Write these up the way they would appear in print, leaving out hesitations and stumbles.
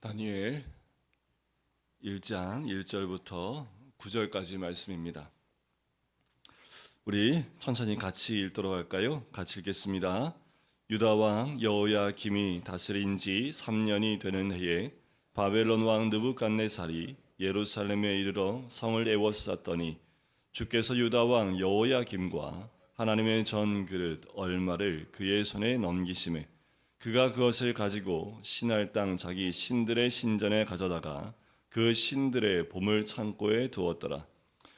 다니엘 1장 1절부터 9절까지 말씀입니다. 우리 천천히 같이 읽도록 할까요? 같이 읽겠습니다. 유다 왕 여호야김이 다스린 지 3년이 되는 해에 바벨론 왕 느부갓네살이 예루살렘에 이르러 성을 에워쌌더니 주께서 유다 왕 여호야김과 하나님의 전 그릇 얼마를 그의 손에 넘기심에 그가 그것을 가지고 신할 땅 자기 신들의 신전에 가져다가 그 신들의 보물 창고에 두었더라.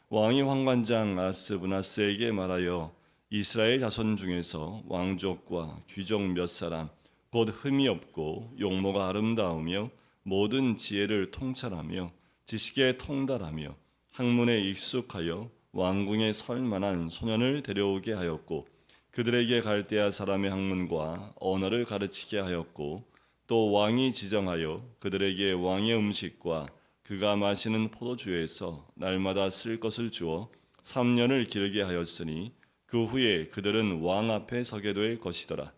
왕이 황관장 아스브나스에게 말하여 이스라엘 자손 중에서 왕족과 귀족 몇 사람 곧 흠이 없고 용모가 아름다우며 모든 지혜를 통찰하며 지식에 통달하며 학문에 익숙하여 왕궁에 설 만한 소년을 데려오게 하였고 그들에게 갈대아 사람의 학문과 언어를 가르치게 하였고 또 왕이 지정하여 그들에게 왕의 음식과 그가 마시는 포도주에서 날마다 쓸 것을 주어 3년을 기르게 하였으니 그 후에 그들은 왕 앞에 서게 될 것이더라.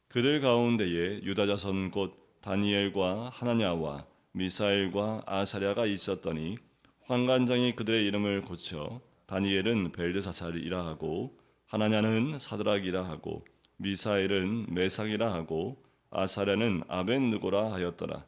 그들 가운데에 유다 자손 곧 다니엘과 하나냐와 미사엘과 아사랴가 있었더니 환관장이 그들의 이름을 고쳐 다니엘은 벨드사살이라 하고 하나냐는 사드락이라 하고 미사엘은 메삭이라 하고 아사랴는 아벳느고라 하였더라.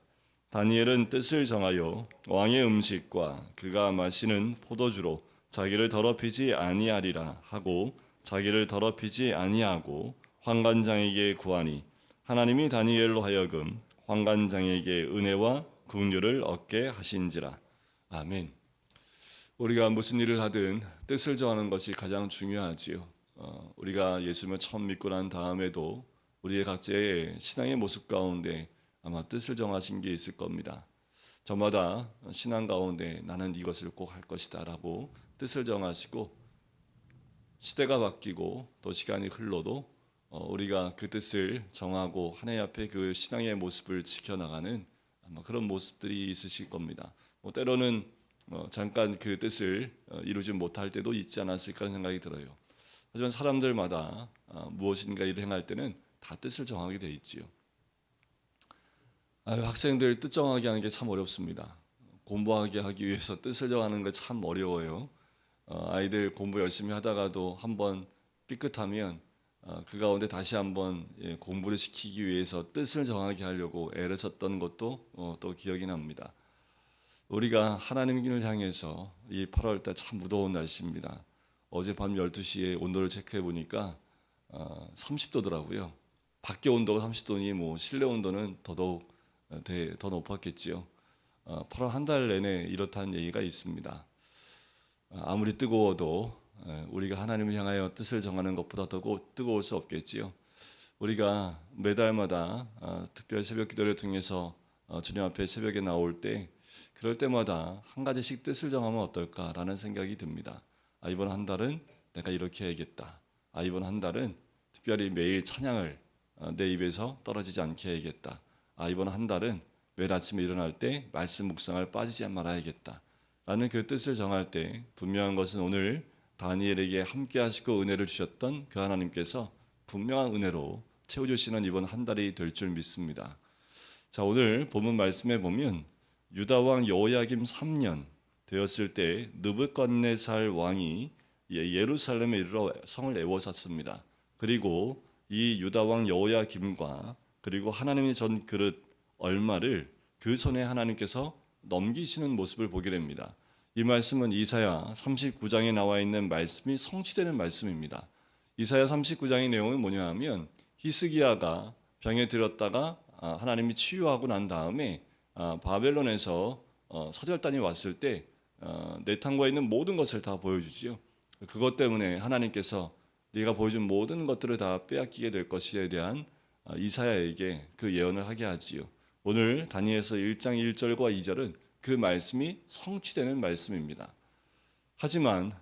다니엘은 뜻을 정하여 왕의 음식과 그가 마시는 포도주로 자기를 더럽히지 아니하리라 하고 자기를 더럽히지 아니하고 환관장에게 구하니 하나님이 다니엘로 하여금 환관장에게 은혜와 긍휼을 얻게 하신지라. 아멘. 우리가 무슨 일을 하든 뜻을 정하는 것이 가장 중요하지요. 우리가 예수님을 처음 믿고 난 다음에도 우리의 각자의 신앙의 모습 가운데 아마 뜻을 정하신 게 있을 겁니다. 저마다 신앙 가운데 나는 이것을 꼭 할 것이다 라고 뜻을 정하시고 시대가 바뀌고 또 시간이 흘러도 우리가 그 뜻을 정하고 하나님 앞에 그 신앙의 모습을 지켜나가는 아마 그런 모습들이 있으실 겁니다. 때로는 잠깐 그 뜻을 이루지 못할 때도 있지 않았을까 하는 생각이 들어요. 하지만 사람들마다 무엇인가 일을 행할 때는 다 뜻을 정하게 돼 있지요. 학생들 뜻 정하게 하는 게 참 어렵습니다. 공부하게 하기 위해서 뜻을 정하는 게 참 어려워요. 아이들 공부 열심히 하다가도 한번 삐끗하면 그 가운데 다시 한번 공부를 시키기 위해서 뜻을 정하게 하려고 애를 썼던 것도 또 기억이 납니다. 우리가 하나님을 향해서 이 8월 달 참 무더운 날씨입니다. 어제 밤 12시에 온도를 체크해 보니까 30도더라고요. 밖에 온도가 30도니 실내 온도는 더더욱 더 높았겠지요. 8월 한 달 내내 이렇다는 얘기가 있습니다. 아무리 뜨거워도 우리가 하나님을 향하여 뜻을 정하는 것보다 더 뜨거울 수 없겠지요. 우리가 매달마다 특별 새벽 기도를 통해서 주님 앞에 새벽에 나올 때 그럴 때마다 한 가지씩 뜻을 정하면 어떨까라는 생각이 듭니다. 이번 한 달은 내가 이렇게 해야겠다. 이번 한 달은 특별히 매일 찬양을 내 입에서 떨어지지 않게 해야겠다. 이번 한 달은 매일 아침에 일어날 때 말씀 묵상을 빠지지 말아야겠다. 라는 그 뜻을 정할 때 분명한 것은 오늘 다니엘에게 함께 하시고 은혜를 주셨던 그 하나님께서 분명한 은혜로 채워주시는 이번 한 달이 될 줄 믿습니다. 자, 오늘 본문 말씀에 보면 유다 왕 여호야김 3년 되었을 때 느부갓네살 왕이 예루살렘에 이르러 성을 에워쌌습니다. 그리고 이 유다 왕 여호야김과 그리고 하나님의 전 그릇 얼마를 그 손에 하나님께서 넘기시는 모습을 보게 됩니다. 이 말씀은 이사야 39장에 나와 있는 말씀이 성취되는 말씀입니다. 이사야 39장의 내용은 뭐냐 하면 히스기야가 병에 들었다가 하나님이 치유하고 난 다음에 바벨론에서 사절단이 왔을 때 내탕과에 있는 모든 것을 다 보여주지요. 그것 때문에 하나님께서 네가 보여준 모든 것들을 다 빼앗기게 될 것에 대한 이사야에게 그 예언을 하게 하지요. 오늘 다니엘서 1장 1절과 2절은 그 말씀이 성취되는 말씀입니다. 하지만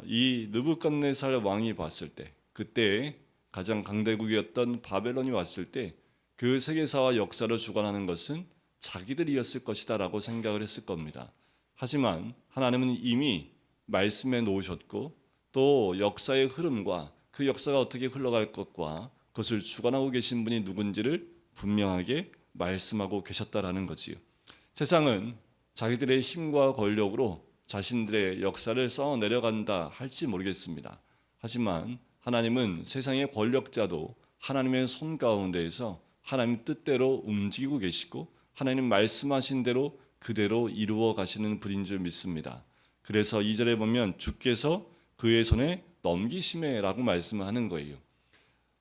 이 느부갓네살 왕이 봤을 때 그때 가장 강대국이었던 바벨론이 왔을 때 그 세계사와 역사를 주관하는 것은 자기들이었을 것이다 라고 생각을 했을 겁니다. 하지만 하나님은 이미 말씀해 놓으셨고 또 역사의 흐름과 그 역사가 어떻게 흘러갈 것과 그것을 주관하고 계신 분이 누군지를 분명하게 말씀하고 계셨다라는 거지요. 세상은 자기들의 힘과 권력으로 자신들의 역사를 써 내려간다 할지 모르겠습니다. 하지만 하나님은 세상의 권력자도 하나님의 손 가운데에서 하나님 뜻대로 움직이고 계시고 하나님 말씀하신 대로 그대로 이루어 가시는 분인 줄 믿습니다. 그래서 2절에 보면 주께서 그의 손에 넘기심에라고 말씀을 하는 거예요.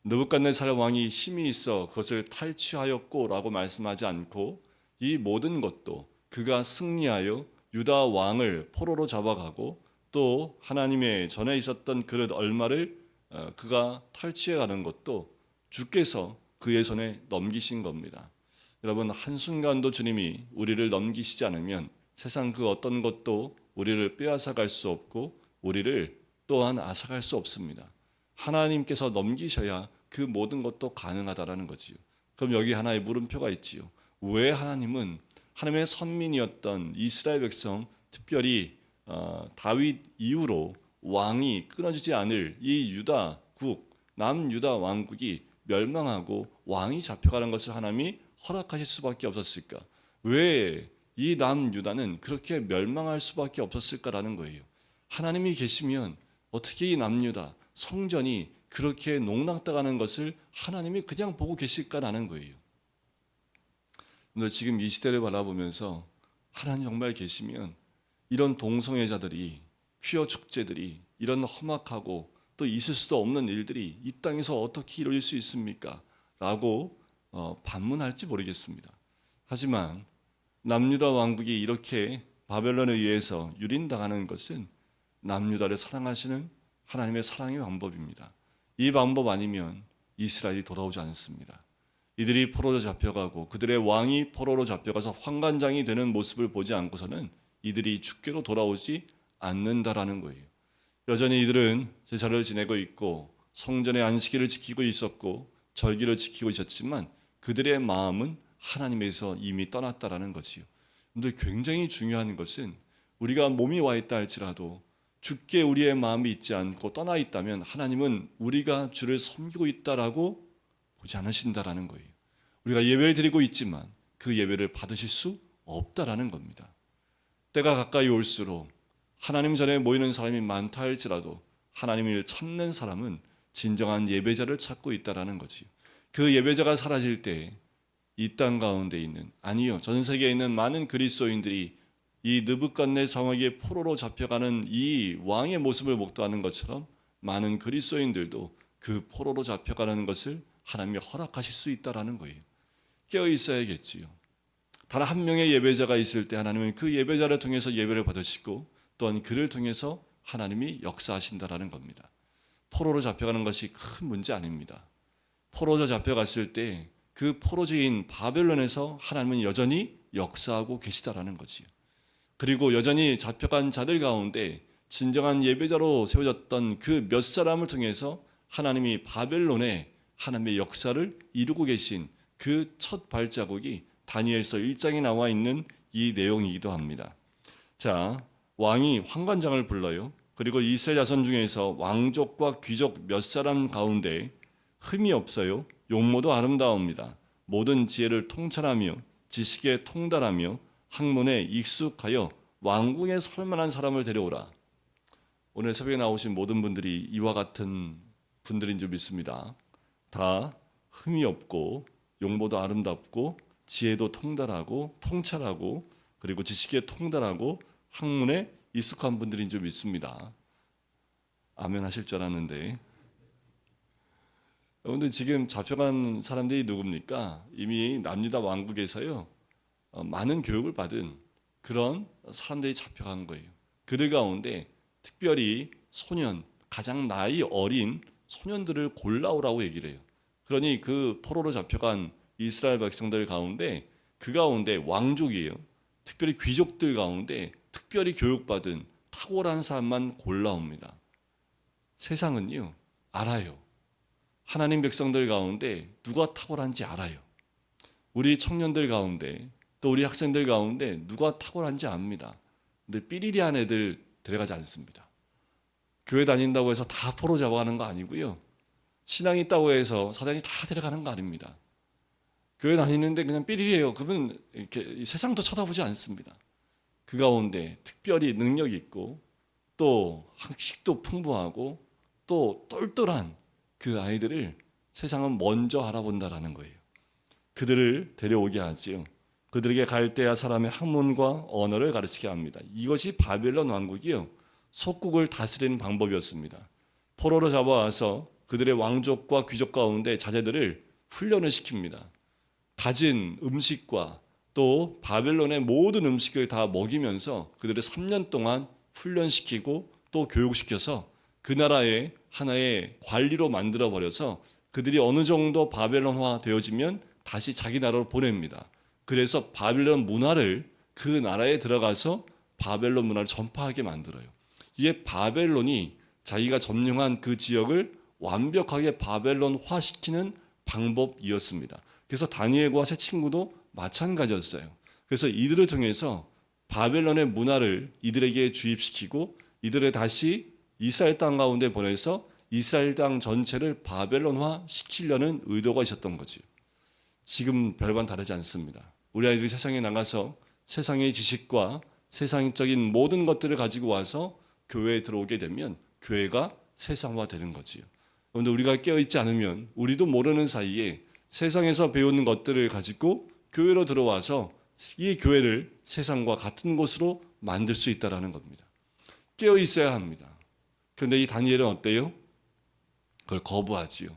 느부갓네살 왕이 힘이 있어 그것을 탈취하였고라고 말씀하지 않고 이 모든 것도 그가 승리하여 유다 왕을 포로로 잡아가고 또 하나님의 전에 있었던 그릇 얼마를 그가 탈취해 가는 것도 주께서 그의 손에 넘기신 겁니다. 여러분, 한순간도 주님이 우리를 넘기시지 않으면 세상 그 어떤 것도 우리를 빼앗아 갈 수 없고 우리를 또한 앗아갈 수 없습니다. 하나님께서 넘기셔야 그 모든 것도 가능하다라는 거지요. 그럼 여기 하나의 물음표가 있지요. 왜 하나님은 하나님의 선민이었던 이스라엘 백성, 특별히 다윗 이후로 왕이 끊어지지 않을 이 유다국, 남유다 왕국이 멸망하고 왕이 잡혀가는 것을 하나님이 허락하실 수밖에 없었을까? 왜 이 남유다는 그렇게 멸망할 수밖에 없었을까라는 거예요. 하나님이 계시면 어떻게 이 남유다 성전이 그렇게 농락당하는 것을 하나님이 그냥 보고 계실까라는 거예요. 근데 지금 이 시대를 바라보면서 하나님 정말 계시면 이런 동성애자들이, 퀴어 축제들이, 이런 험악하고 또 있을 수도 없는 일들이 이 땅에서 어떻게 이루어질 수 있습니까? 라고 반문할지 모르겠습니다. 하지만 남유다 왕국이 이렇게 바벨론에 의해서 유린당하는 것은 남유다를 사랑하시는 하나님의 사랑의 방법입니다. 이 방법 아니면 이스라엘이 돌아오지 않습니다. 이들이 포로로 잡혀가고 그들의 왕이 포로로 잡혀가서 환관장이 되는 모습을 보지 않고서는 이들이 주께로 돌아오지 않는다라는 거예요. 여전히 이들은 제사를 지내고 있고 성전의 안식일을 지키고 있었고 절기를 지키고 있었지만 그들의 마음은 하나님에서 이미 떠났다라는 것이요. 근데 굉장히 중요한 것은 우리가 몸이 와 있다 할지라도 주께 우리의 마음이 있지 않고 떠나 있다면 하나님은 우리가 주를 섬기고 있다라고 보지 않으신다라는 거예요. 우리가 예배를 드리고 있지만 그 예배를 받으실 수 없다라는 겁니다. 때가 가까이 올수록 하나님 전에 모이는 사람이 많다 할지라도 하나님을 찾는 사람은 진정한 예배자를 찾고 있다라는 거지요. 그 예배자가 사라질 때 이 땅 가운데 있는, 아니요, 전 세계에 있는 많은 그리스도인들이 이 느부갓네살에게 포로로 잡혀가는 이 왕의 모습을 목도하는 것처럼 많은 그리스도인들도 그 포로로 잡혀가는 것을 하나님이 허락하실 수 있다라는 거예요. 깨어 있어야겠지요. 단 한 명의 예배자가 있을 때 하나님은 그 예배자를 통해서 예배를 받으시고 또한 그를 통해서 하나님이 역사하신다라는 겁니다. 포로로 잡혀가는 것이 큰 문제 아닙니다. 포로로 잡혀갔을 때 그 포로지인 바벨론에서 하나님은 여전히 역사하고 계시다라는 거지요. 그리고 여전히 잡혀간 자들 가운데 진정한 예배자로 세워졌던 그 몇 사람을 통해서 하나님이 바벨론에 하나님의 역사를 이루고 계신 그 첫 발자국이 다니엘서 1장에 나와 있는 이 내용이기도 합니다. 자, 왕이 환관장을 불러요. 그리고 이스라엘 자손 중에서 왕족과 귀족 몇 사람 가운데 흠이 없어요. 용모도 아름다웁니다. 모든 지혜를 통찰하며 지식에 통달하며 학문에 익숙하여 왕궁에 설 만한 사람을 데려오라. 오늘 새벽에 나오신 모든 분들이 이와 같은 분들인 줄 믿습니다. 다 흠이 없고 용모도 아름답고 지혜도 통달하고 통찰하고 그리고 지식에 통달하고 학문에 익숙한 분들인 줄 믿습니다. 아멘 하실 줄 알았는데, 여러분들 지금 잡혀간 사람들이 누굽니까? 이미 남유다 왕국에서요 많은 교육을 받은 그런 사람들이 잡혀간 거예요. 그들 가운데 특별히 소년, 가장 나이 어린 소년들을 골라오라고 얘기를 해요. 그러니 그 포로로 잡혀간 이스라엘 백성들 가운데 그 가운데 왕족이에요. 특별히 귀족들 가운데 특별히 교육받은 탁월한 사람만 골라옵니다. 세상은요 알아요. 하나님 백성들 가운데 누가 탁월한지 알아요. 우리 청년들 가운데 또 우리 학생들 가운데 누가 탁월한지 압니다. 근데 삐리리한 애들 데려가지 않습니다. 교회 다닌다고 해서 다 포로 잡아가는 거 아니고요. 신앙이 있다고 해서 사장이 다 데려가는 거 아닙니다. 교회 다니는데 그냥 삐리리해요. 그분 이렇게 세상도 쳐다보지 않습니다. 그 가운데 특별히 능력 있고 또 학식도 풍부하고 또 똘똘한 그 아이들을 세상은 먼저 알아본다라는 거예요. 그들을 데려오게 하지요. 그들에게 갈대아 사람의 학문과 언어를 가르치게 합니다. 이것이 바벨론 왕국이요, 속국을 다스리는 방법이었습니다. 포로로 잡아와서 그들의 왕족과 귀족 가운데 자제들을 훈련을 시킵니다. 가진 음식과 또 바벨론의 모든 음식을 다 먹이면서 그들을 3년 동안 훈련시키고 또 교육시켜서 그 나라의 하나의 관리로 만들어 버려서 그들이 어느 정도 바벨론화 되어지면 다시 자기 나라로 보냅니다. 그래서 바벨론 문화를 그 나라에 들어가서 바벨론 문화를 전파하게 만들어요. 이게 바벨론이 자기가 점령한 그 지역을 완벽하게 바벨론화시키는 방법이었습니다. 그래서 다니엘과 세 친구도 마찬가지였어요. 그래서 이들을 통해서 바벨론의 문화를 이들에게 주입시키고 이들을 다시 이스라엘 땅 가운데 보내서 이스라엘 땅 전체를 바벨론화 시키려는 의도가 있었던 거죠. 지금 별반 다르지 않습니다. 우리 아이들이 세상에 나가서 세상의 지식과 세상적인 모든 것들을 가지고 와서 교회에 들어오게 되면 교회가 세상화 되는 거지요. 그런데 우리가 깨어있지 않으면 우리도 모르는 사이에 세상에서 배우는 것들을 가지고 교회로 들어와서 이 교회를 세상과 같은 곳으로 만들 수 있다는 겁니다. 깨어 있어야 합니다. 그런데 이 다니엘은 어때요? 그걸 거부하지요.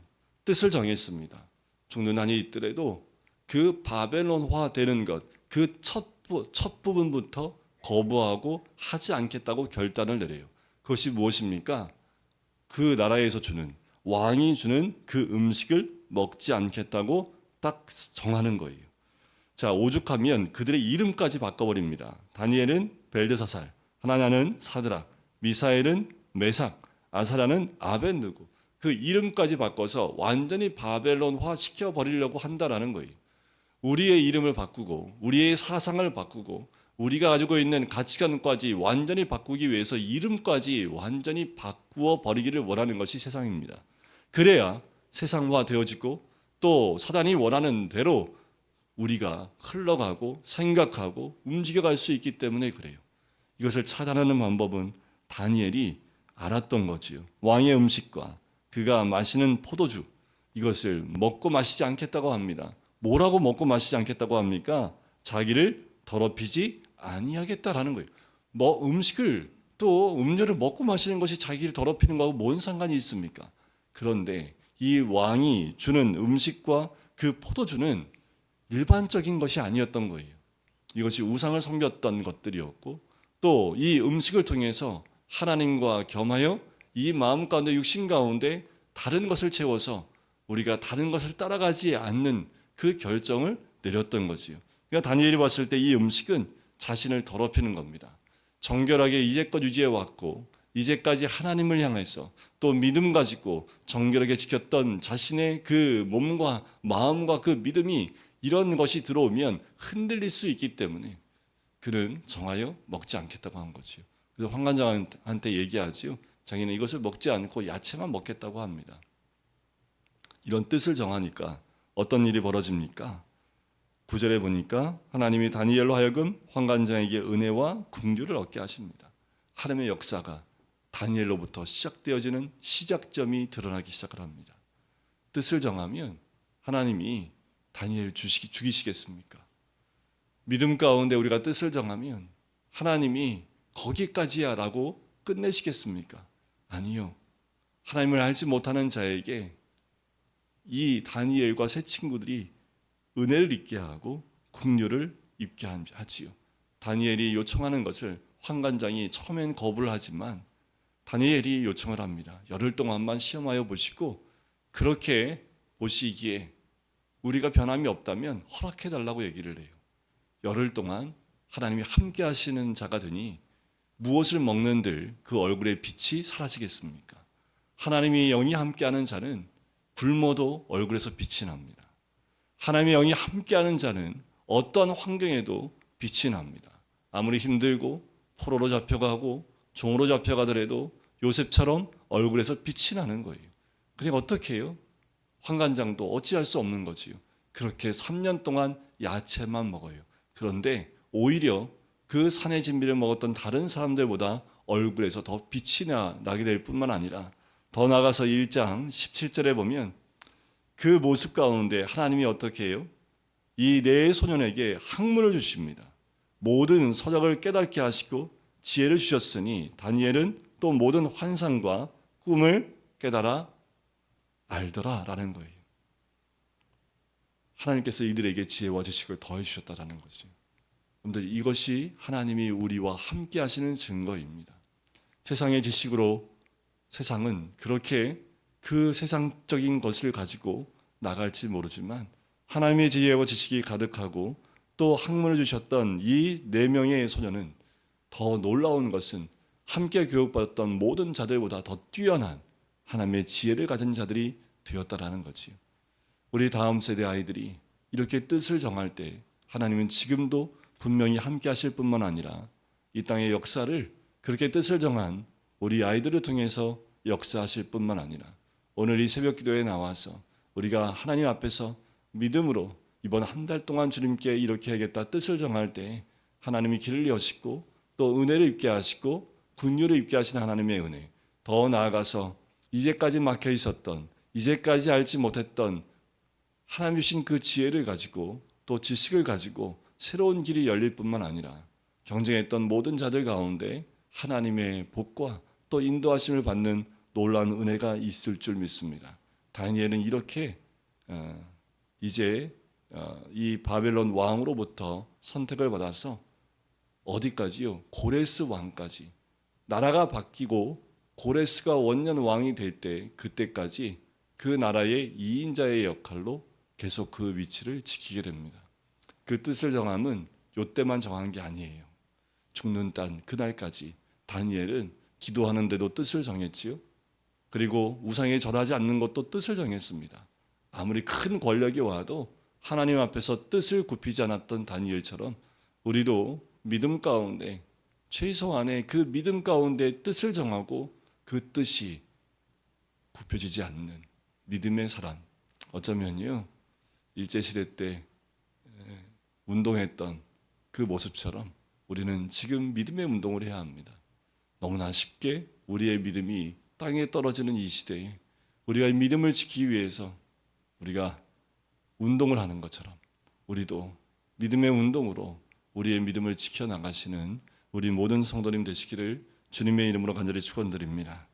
뜻을 정했습니다. 죽는 한이 있더라도 그 바벨론화 되는 것, 그 첫 부분부터 거부하고 하지 않겠다고 결단을 내려요. 그것이 무엇입니까? 그 나라에서 주는, 왕이 주는 그 음식을 먹지 않겠다고 딱 정하는 거예요. 자, 오죽하면 그들의 이름까지 바꿔버립니다. 다니엘은 벨드사살, 하나냐는 사드락, 미사엘은 메삭, 아사랴는 아벳느고. 그 이름까지 바꿔서 완전히 바벨론화 시켜버리려고 한다라는 거예요. 우리의 이름을 바꾸고 우리의 사상을 바꾸고 우리가 가지고 있는 가치관까지 완전히 바꾸기 위해서 이름까지 완전히 바꾸어 버리기를 원하는 것이 세상입니다. 그래야 세상화 되어지고 또 사단이 원하는 대로 우리가 흘러가고 생각하고 움직여갈 수 있기 때문에 그래요. 이것을 차단하는 방법은 다니엘이 알았던 거지요. 왕의 음식과 그가 마시는 포도주, 이것을 먹고 마시지 않겠다고 합니다. 뭐라고 먹고 마시지 않겠다고 합니까? 자기를 더럽히지 아니하겠다라는 거예요. 뭐 음식을 또 음료를 먹고 마시는 것이 자기를 더럽히는 거하고 뭔 상관이 있습니까? 그런데 이 왕이 주는 음식과 그 포도주는 일반적인 것이 아니었던 거예요. 이것이 우상을 섬겼던 것들이었고 또 이 음식을 통해서 하나님과 겸하여 이 마음 가운데 육신 가운데 다른 것을 채워서 우리가 다른 것을 따라가지 않는 그 결정을 내렸던 거지요. 그러니까 다니엘이 봤을 때 이 음식은 자신을 더럽히는 겁니다. 정결하게 이제껏 유지해 왔고 이제까지 하나님을 향해서 또 믿음 가지고 정결하게 지켰던 자신의 그 몸과 마음과 그 믿음이 이런 것이 들어오면 흔들릴 수 있기 때문에 그는 정하여 먹지 않겠다고 한 거지요. 그래서 환관장한테 얘기하지요. 자기는 이것을 먹지 않고 야채만 먹겠다고 합니다. 이런 뜻을 정하니까 어떤 일이 벌어집니까? 9절에 보니까 하나님이 다니엘로 하여금 환관장에게 은혜와 긍휼을 얻게 하십니다. 하나님의 역사가 다니엘로부터 시작되어지는 시작점이 드러나기 시작을 합니다. 뜻을 정하면 하나님이 다니엘 죽이시겠습니까? 믿음 가운데 우리가 뜻을 정하면 하나님이 거기까지야 라고 끝내시겠습니까? 아니요. 하나님을 알지 못하는 자에게 이 다니엘과 세 친구들이 은혜를 입게 하고 긍휼을 입게 하지요. 다니엘이 요청하는 것을 환관장이 처음엔 거부를 하지만 다니엘이 요청을 합니다. 열흘 동안만 시험하여 보시고 그렇게 보시기에 우리가 변함이 없다면 허락해 달라고 얘기를 해요. 열흘 동안 하나님이 함께 하시는 자가 되니 무엇을 먹는들 그 얼굴의 빛이 사라지겠습니까? 하나님의 영이 함께하는 자는 굶어도 얼굴에서 빛이 납니다. 하나님의 영이 함께하는 자는 어떤 환경에도 빛이 납니다. 아무리 힘들고 포로로 잡혀가고 종으로 잡혀가더라도 요셉처럼 얼굴에서 빛이 나는 거예요. 그러니까 어떻게 해요? 환관장도 어찌할 수 없는 거지요. 그렇게 3년 동안 야채만 먹어요. 그런데 오히려 그 산의 진미를 먹었던 다른 사람들보다 얼굴에서 더 빛이 나게 될 뿐만 아니라 더 나아가서 1장 17절에 보면 그 모습 가운데 하나님이 어떻게 해요? 이 네 소년에게 학문을 주십니다. 모든 서적을 깨닫게 하시고 지혜를 주셨으니 다니엘은 또 모든 환상과 꿈을 깨달아 알더라라는 거예요. 하나님께서 이들에게 지혜와 지식을 더해 주셨다라는 거죠. 여러분들 이것이 하나님이 우리와 함께 하시는 증거입니다. 세상의 지식으로 세상은 그렇게 그 세상적인 것을 가지고 나갈지 모르지만 하나님의 지혜와 지식이 가득하고 또 학문을 주셨던 이 네 명의 소년은 더 놀라운 것은 함께 교육받았던 모든 자들보다 더 뛰어난 하나님의 지혜를 가진 자들이 되었다라는 거지요. 우리 다음 세대 아이들이 이렇게 뜻을 정할 때 하나님은 지금도 분명히 함께 하실 뿐만 아니라 이 땅의 역사를 그렇게 뜻을 정한 우리 아이들을 통해서 역사하실 뿐만 아니라 오늘 이 새벽 기도에 나와서 우리가 하나님 앞에서 믿음으로 이번 한 달 동안 주님께 이렇게 하겠다 뜻을 정할 때 하나님이 길을 여시고 또 은혜를 입게 하시고 긍휼을 입게 하시는 하나님의 은혜, 더 나아가서 이제까지 막혀 있었던, 이제까지 알지 못했던 하나님 주신 그 지혜를 가지고 또 지식을 가지고 새로운 길이 열릴 뿐만 아니라 경쟁했던 모든 자들 가운데 하나님의 복과 또 인도하심을 받는 놀라운 은혜가 있을 줄 믿습니다. 다니엘은 이렇게 이제 이 바벨론 왕으로부터 선택을 받아서 어디까지요? 고레스 왕까지. 나라가 바뀌고 고레스가 원년 왕이 될 때 그때까지 그 나라의 2인자의 역할로 계속 그 위치를 지키게 됩니다. 그 뜻을 정함은 요때만 정한 게 아니에요. 죽는 단 그날까지 다니엘은 기도하는데도 뜻을 정했지요. 그리고 우상에 절하지 않는 것도 뜻을 정했습니다. 아무리 큰 권력이 와도 하나님 앞에서 뜻을 굽히지 않았던 다니엘처럼 우리도 믿음 가운데 최소한의 그 믿음 가운데 뜻을 정하고 그 뜻이 굽혀지지 않는 믿음의 사람, 어쩌면요 일제시대 때 운동했던 그 모습처럼 우리는 지금 믿음의 운동을 해야 합니다. 너무나 쉽게 우리의 믿음이 땅에 떨어지는 이 시대에 우리가 믿음을 지키기 위해서 우리가 운동을 하는 것처럼 우리도 믿음의 운동으로 우리의 믿음을 지켜나가시는 우리 모든 성도님 되시기를 주님의 이름으로 간절히 축원드립니다.